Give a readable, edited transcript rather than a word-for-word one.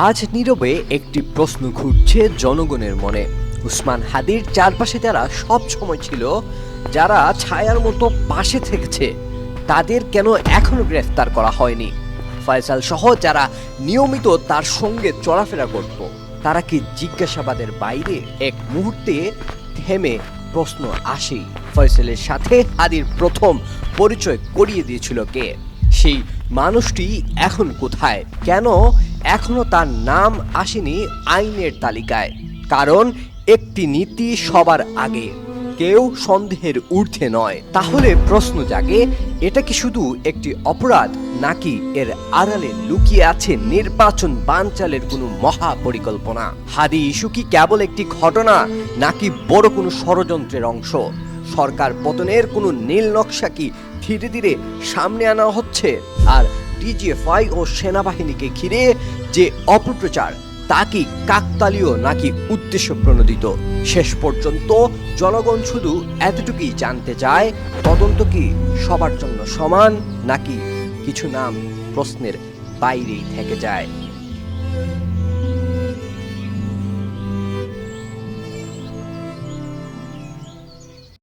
আজ নীরবে একটি প্রশ্ন ঘুরছে জনগণের মনে। উসমান হাদির চারপাশে যারা সব সময় ছিল, যারা ছায়ার মতো পাশে থেকেছে, তাদের কেন এখনো গ্রেফতার করা হয়নি? ফয়সাল সহ যারা নিয়মিত তার সঙ্গে চলাফেরা করত, তারা কি জিজ্ঞাসাবাদের বাইরে? এক মুহূর্তে থেমে প্রশ্ন আসেই, ফয়সালের সাথে হাদির প্রথম পরিচয় করিয়ে দিয়েছিল কে? সেই মানুষটি এখন কোথায়? কেন এখনো তার নাম আসেনি আইনের তালিকায়? কারণ একটি নীতি সবার আগে, কেউ সন্দেহের ঊর্ধ্বে নয়। তাহলে প্রশ্ন জাগে, এটা কি শুধু একটি অপরাধ, নাকি এর আড়ালে লুকিয়ে আছে নির্বাচন বানচালের কোনো মহা পরিকল্পনা? হাদি ইস্যু কি কেবল একটি ঘটনা, নাকি বড় কোনো ষড়যন্ত্রের অংশ? সরকার পতনের কোনো নীল নকশা কি ধীরে ধীরে সামনে আনা হচ্ছে? আর ডিজিএফআই ও সেনাবাহিনীকে ঘিরে যে অপপ্রচার, তা কি কাকতালীয় নাকি উদ্দেশ্য প্রণোদিত? শেষ পর্যন্ত জনগণ শুধু এতটুকুই জানতে চায়, তদন্ত কি সবার জন্য সমান, নাকি কিছু নাম প্রশ্নের বাইরেই থেকে যায়?